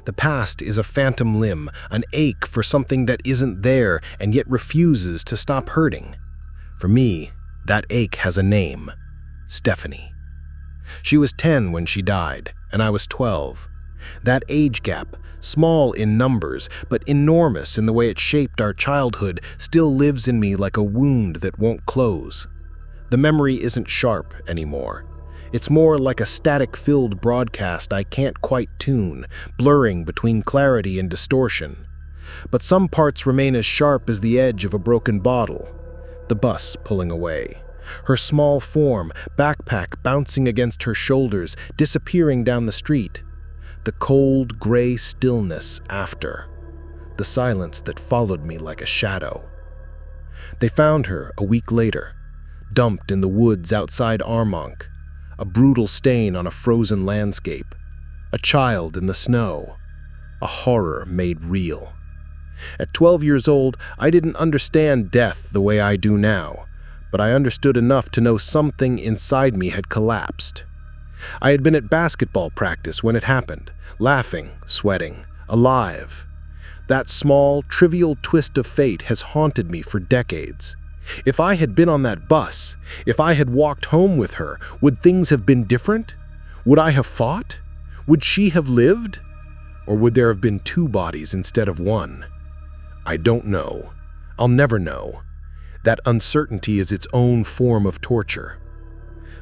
The past is a phantom limb, an ache for something that isn't there and yet refuses to stop hurting. For me, that ache has a name: Stephanie. She was 10 when she died, and I was 12. That age gap, small in numbers, but enormous in the way it shaped our childhood, still lives in me like a wound that won't close. The memory isn't sharp anymore. It's more like a static-filled broadcast I can't quite tune, blurring between clarity and distortion. But some parts remain as sharp as the edge of a broken bottle. The bus pulling away. Her small form, backpack bouncing against her shoulders, disappearing down the street. The cold, gray stillness after. The silence that followed me like a shadow. They found her a week later, dumped in the woods outside Armonk. A brutal stain on a frozen landscape. A child in the snow. A horror made real. At 12 years old, I didn't understand death the way I do now, but I understood enough to know something inside me had collapsed. I had been at basketball practice when it happened, laughing, sweating, alive. That small, trivial twist of fate has haunted me for decades. If I had been on that bus, if I had walked home with her, would things have been different? Would I have fought? Would she have lived? Or would there have been two bodies instead of one? I don't know. I'll never know. That uncertainty is its own form of torture.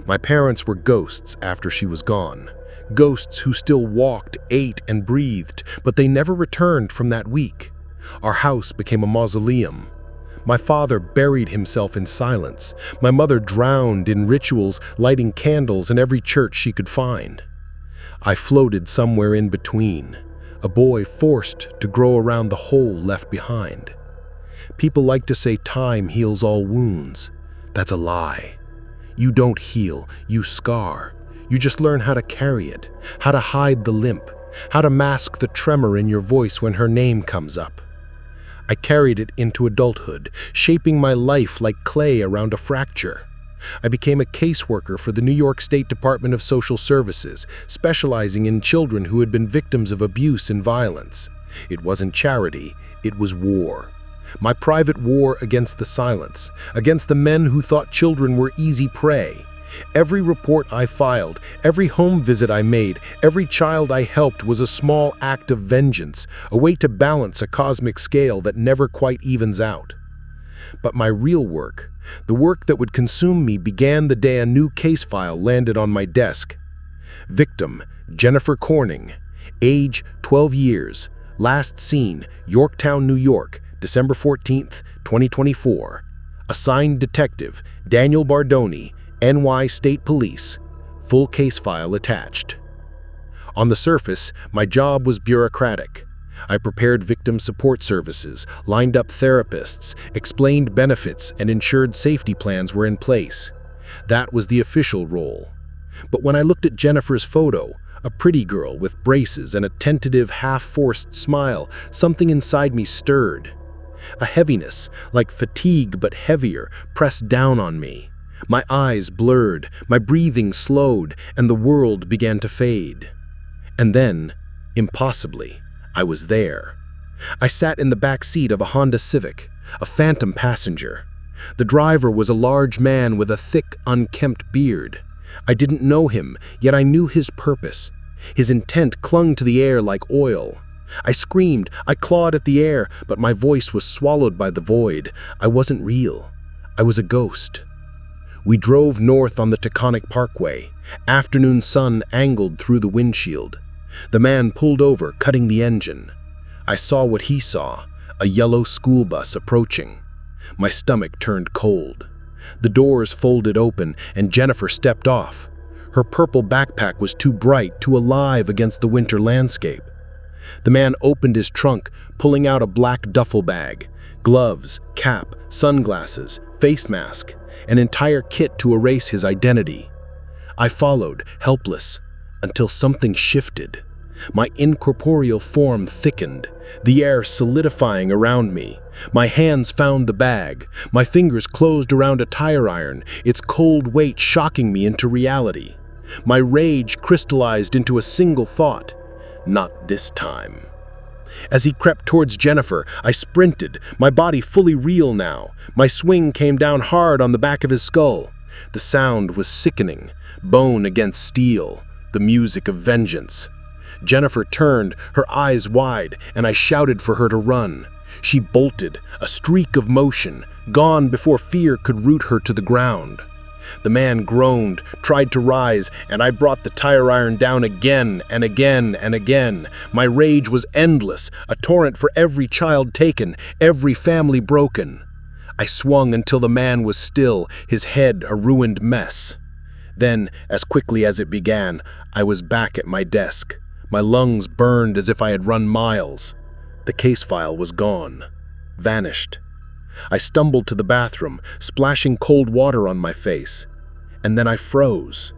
My parents were ghosts after she was gone. Ghosts who still walked, ate, and breathed, but they never returned from that week. Our house became a mausoleum. My father buried himself in silence. My mother drowned in rituals, lighting candles in every church she could find. I floated somewhere in between, a boy forced to grow around the hole left behind. People like to say time heals all wounds. That's a lie. You don't heal, you scar. You just learn how to carry it, how to hide the limp, how to mask the tremor in your voice when her name comes up. I carried it into adulthood, shaping my life like clay around a fracture. I became a caseworker for the New York State Department of Social Services, specializing in children who had been victims of abuse and violence. It wasn't charity, it was war. My private war against the silence, against the men who thought children were easy prey. Every report I filed, every home visit I made, every child I helped was a small act of vengeance, a way to balance a cosmic scale that never quite evens out. But my real work, the work that would consume me, began the day a new case file landed on my desk. Victim, Jennifer Corning. Age, 12 years. Last seen, Yorktown, New York, December 14th, 2024. Assigned detective, Daniel Bardoni, NY State Police. Full case file attached. On the surface, my job was bureaucratic. I prepared victim support services, lined up therapists, explained benefits, and ensured safety plans were in place. That was the official role. But when I looked at Jennifer's photo, a pretty girl with braces and a tentative, half-forced smile, something inside me stirred. A heaviness, like fatigue but heavier, pressed down on me. My eyes blurred, my breathing slowed, and the world began to fade. And then, impossibly, I was there. I sat in the back seat of a Honda Civic, a phantom passenger. The driver was a large man with a thick, unkempt beard. I didn't know him, yet I knew his purpose. His intent clung to the air like oil. I screamed, I clawed at the air, but my voice was swallowed by the void. I wasn't real. I was a ghost. We drove north on the Taconic Parkway. Afternoon sun angled through the windshield. The man pulled over, cutting the engine. I saw what he saw, a yellow school bus approaching. My stomach turned cold. The doors folded open, and Jennifer stepped off. Her purple backpack was too bright, too alive against the winter landscape. The man opened his trunk, pulling out a black duffel bag. Gloves, cap, sunglasses, face mask, an entire kit to erase his identity. I followed, helpless, until something shifted. My incorporeal form thickened, the air solidifying around me. My hands found the bag. My fingers closed around a tire iron, its cold weight shocking me into reality. My rage crystallized into a single thought. Not this time. As he crept towards Jennifer, I sprinted, my body fully real now. My swing came down hard on the back of his skull. The sound was sickening, bone against steel, the music of vengeance. Jennifer turned, her eyes wide, and I shouted for her to run. She bolted, a streak of motion, gone before fear could root her to the ground. The man groaned, tried to rise, and I brought the tire iron down again and again and again. My rage was endless, a torrent for every child taken, every family broken. I swung until the man was still, his head a ruined mess. Then, as quickly as it began, I was back at my desk. My lungs burned as if I had run miles. The case file was gone, vanished. I stumbled to the bathroom, splashing cold water on my face. And then I froze.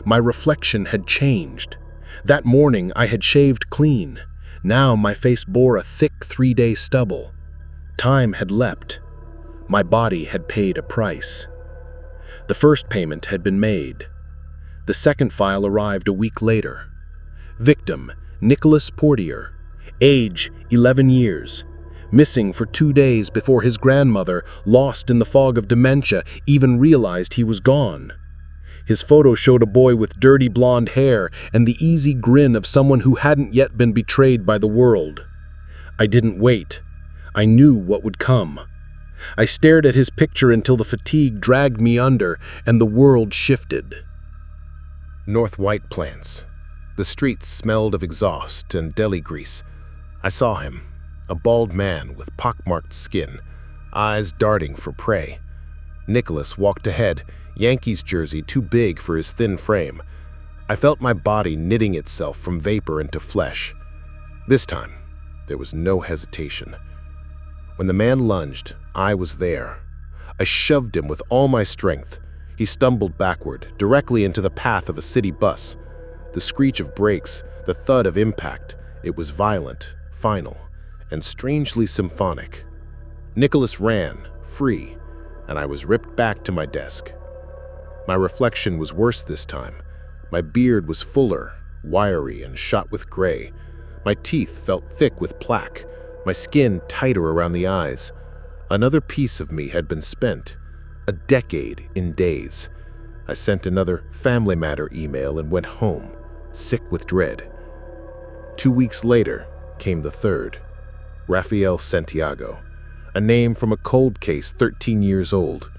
My reflection had changed. That morning I had shaved clean. Now my face bore a thick 3-day stubble. Time had leapt. My body had paid a price. The first payment had been made. The second file arrived a week later. Victim, Nicholas Portier. Age, 11 years. Missing for 2 days before his grandmother, lost in the fog of dementia, even realized he was gone. His photo showed a boy with dirty blonde hair and the easy grin of someone who hadn't yet been betrayed by the world. I didn't wait. I knew what would come. I stared at his picture until the fatigue dragged me under and the world shifted. North White Plants. The streets smelled of exhaust and deli grease. I saw him, a bald man with pockmarked skin, eyes darting for prey. Nicholas walked ahead, Yankees jersey too big for his thin frame. I felt my body knitting itself from vapor into flesh. This time, there was no hesitation. When the man lunged, I was there. I shoved him with all my strength. He stumbled backward, directly into the path of a city bus. The screech of brakes, the thud of impact, it was violent, final, and strangely symphonic. Nicholas ran, free, and I was ripped back to my desk. My reflection was worse this time. My beard was fuller, wiry, and shot with gray. My teeth felt thick with plaque, my skin tighter around the eyes. Another piece of me had been spent, a decade in days. I sent another Family Matter email and went home, sick with dread. 2 weeks later came the third, Rafael Santiago, a name from a cold case 13 years old.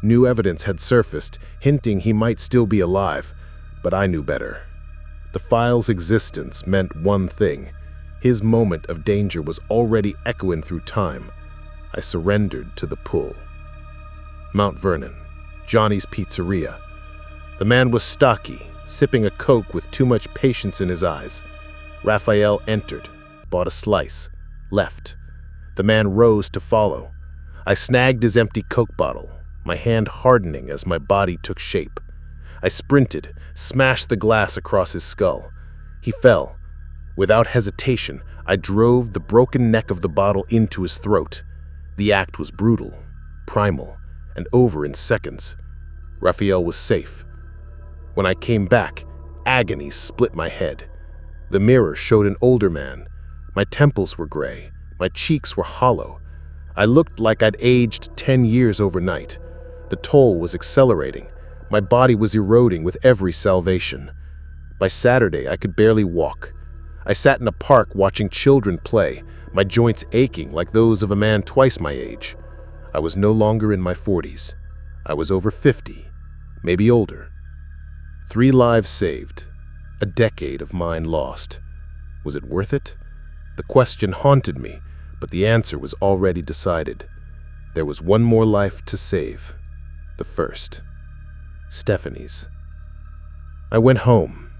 New evidence had surfaced, hinting he might still be alive, but I knew better. The file's existence meant one thing. His moment of danger was already echoing through time. I surrendered to the pull. Mount Vernon, Johnny's Pizzeria. The man was stocky, sipping a Coke with too much patience in his eyes. Raphael entered, bought a slice, left. The man rose to follow. I snagged his empty Coke bottle, my hand hardening as my body took shape. I sprinted, smashed the glass across his skull. He fell. Without hesitation, I drove the broken neck of the bottle into his throat. The act was brutal, primal, and over in seconds. Raphael was safe. When I came back, agony split my head. The mirror showed an older man. My temples were gray. My cheeks were hollow. I looked like I'd aged 10 years overnight. The toll was accelerating. My body was eroding with every salvation. By Saturday, I could barely walk. I sat in a park watching children play, my joints aching like those of a man twice my age. I was no longer in my 40s. I was over 50, maybe older. 3 lives saved, a decade of mine lost. Was it worth it? The question haunted me, but the answer was already decided. There was one more life to save. The first. Stephanie's. I went home,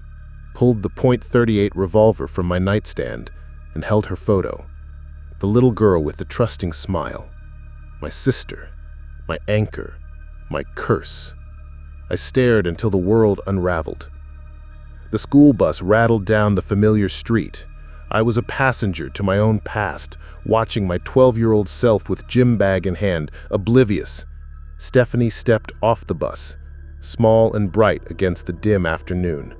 pulled the .38 revolver from my nightstand, and held her photo. The little girl with the trusting smile. My sister. My anchor. My curse. I stared until the world unraveled. The school bus rattled down the familiar street. I was a passenger to my own past, watching my 12-year-old self with gym bag in hand, oblivious. Stephanie stepped off the bus, small and bright against the dim afternoon.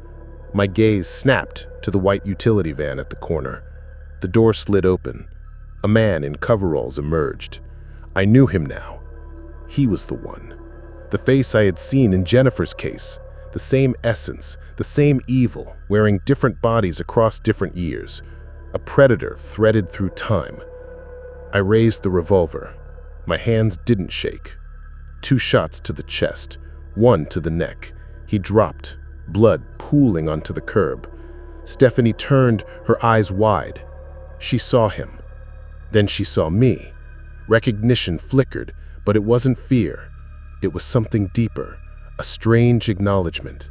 My gaze snapped to the white utility van at the corner. The door slid open. A man in coveralls emerged. I knew him now. He was the one. The face I had seen in Jennifer's case. The same essence, the same evil, wearing different bodies across different years. A predator threaded through time. I raised the revolver. My hands didn't shake. 2 shots to the chest, 1 to the neck. He dropped, blood pooling onto the curb. Stephanie turned, her eyes wide. She saw him. Then she saw me. Recognition flickered, but it wasn't fear. It was something deeper, a strange acknowledgement.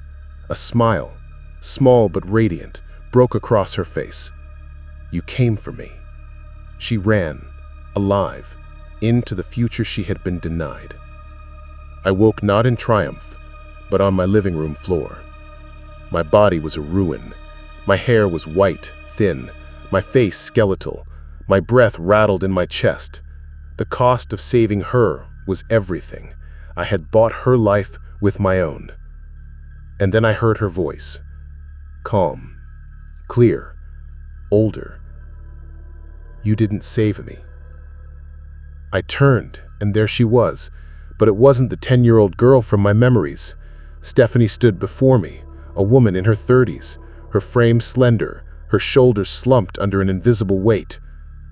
A smile, small but radiant, broke across her face. You came for me. She ran, alive, into the future she had been denied. I woke not in triumph, but on my living room floor. My body was a ruin. My hair was white, thin, my face skeletal. My breath rattled in my chest. The cost of saving her was everything. I had bought her life with my own. And then I heard her voice. Calm, clear, older. You didn't save me. I turned, and there she was, but it wasn't the 10-year-old girl from my memories. Stephanie stood before me, a woman in her 30s, her frame slender, her shoulders slumped under an invisible weight.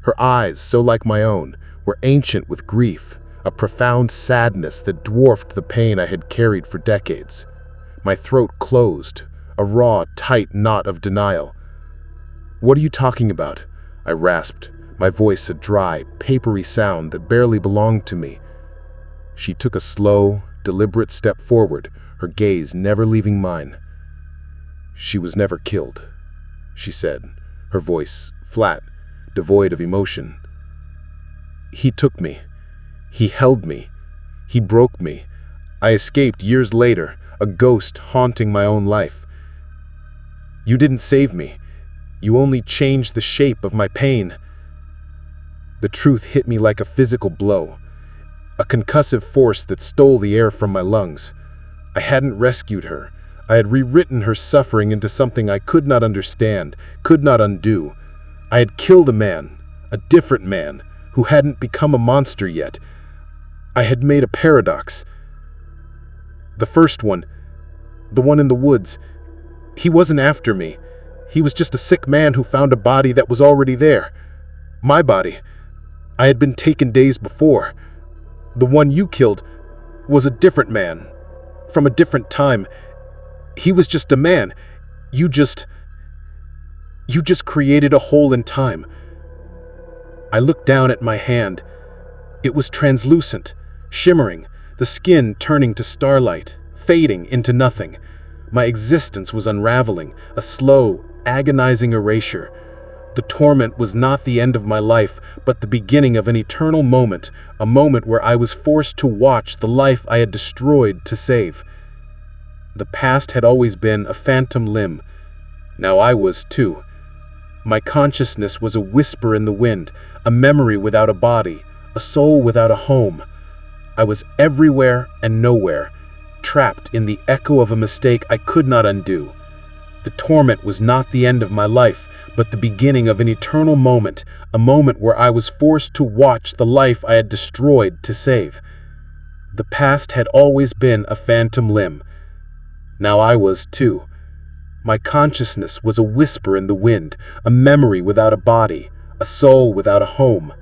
Her eyes, so like my own, were ancient with grief, a profound sadness that dwarfed the pain I had carried for decades. My throat closed, a raw, tight knot of denial. What are you talking about? I rasped, my voice a dry, papery sound that barely belonged to me. She took a slow, deliberate step forward, her gaze never leaving mine. She was never killed, she said, her voice flat, devoid of emotion. He took me. He held me. He broke me. I escaped years later, a ghost haunting my own life. You didn't save me. You only changed the shape of my pain. The truth hit me like a physical blow, a concussive force that stole the air from my lungs. I hadn't rescued her. I had rewritten her suffering into something I could not understand, could not undo. I had killed a man, a different man, who hadn't become a monster yet. I had made a paradox. The first one, the one in the woods, he wasn't after me. He was just a sick man who found a body that was already there. My body. I had been taken days before. The one you killed was a different man, from a different time. He was just a man. You just created a hole in time. I looked down at my hand. It was translucent, shimmering, the skin turning to starlight, fading into nothing. My existence was unraveling, a slow, agonizing erasure. The torment was not the end of my life, but the beginning of an eternal moment, a moment where I was forced to watch the life I had destroyed to save. The past had always been a phantom limb. Now I was too. My consciousness was a whisper in the wind, a memory without a body, a soul without a home. I was everywhere and nowhere, trapped in the echo of a mistake I could not undo. The torment was not the end of my life, but the beginning of an eternal moment, a moment where I was forced to watch the life I had destroyed to save. The past had always been a phantom limb. Now I was too. My consciousness was a whisper in the wind, a memory without a body, a soul without a home.